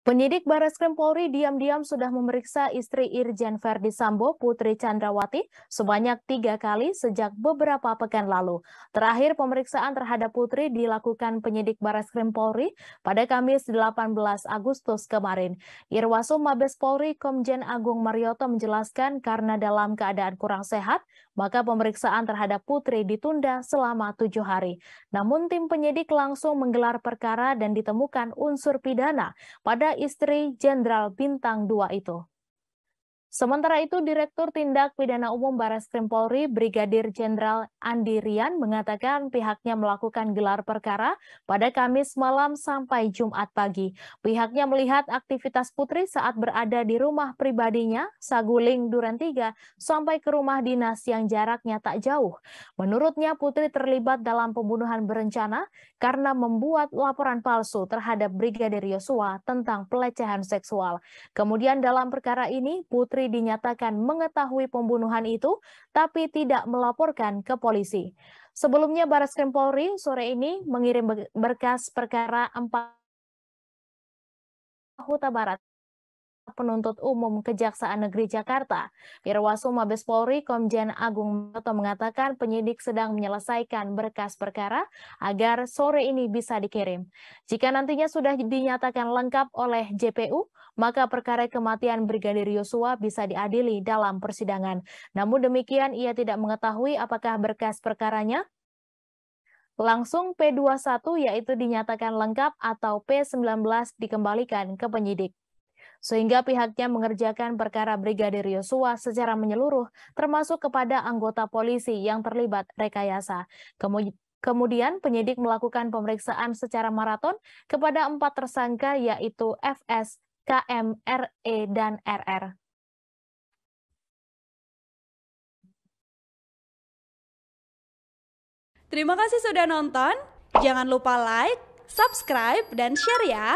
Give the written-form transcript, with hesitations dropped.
Penyidik Barreskrim Polri diam-diam sudah memeriksa istri Irjen Verdi Sambo, Putri Chandrawati, sebanyak 3 kali sejak beberapa pekan lalu. Terakhir pemeriksaan terhadap Putri dilakukan penyidik Barreskrim Polri pada Kamis 18 Agustus kemarin. Irwasum Mabes Polri Komjen Agung Marioto menjelaskan karena dalam keadaan kurang sehat, maka pemeriksaan terhadap Putri ditunda selama 7 hari. Namun tim penyidik langsung menggelar perkara dan ditemukan unsur pidana pada istri Jenderal Bintang 2 itu. Sementara itu, Direktur Tindak Pidana Umum Barreskrim Polri, Brigadir Jenderal Andi Rian mengatakan pihaknya melakukan gelar perkara pada Kamis malam sampai Jumat pagi. Pihaknya melihat aktivitas Putri saat berada di rumah pribadinya, Saguling, Duren 3, sampai ke rumah dinas yang jaraknya tak jauh. Menurutnya, Putri terlibat dalam pembunuhan berencana karena membuat laporan palsu terhadap Brigadir Yosua tentang pelecehan seksual. Kemudian dalam perkara ini, Putri dinyatakan mengetahui pembunuhan itu, tapi tidak melaporkan ke polisi. Sebelumnya, Barreskrim Polri sore ini mengirim berkas perkara 4 Huta Barat Penuntut Umum Kejaksaan Negeri Jakarta. Irwasum Mabes Polri Komjen Agung Marioto mengatakan penyidik sedang menyelesaikan berkas perkara agar sore ini bisa dikirim. Jika nantinya sudah dinyatakan lengkap oleh JPU, maka perkara kematian Brigadir Yosua bisa diadili dalam persidangan. Namun demikian, ia tidak mengetahui apakah berkas perkaranya langsung P21 yaitu dinyatakan lengkap atau P19 dikembalikan ke penyidik. Sehingga pihaknya mengerjakan perkara Brigadir Yosua secara menyeluruh, termasuk kepada anggota polisi yang terlibat rekayasa. Kemudian penyidik melakukan pemeriksaan secara maraton kepada 4 tersangka yaitu FS, KM, RE, dan RR. Terima kasih sudah nonton. Jangan lupa like, subscribe, dan share ya.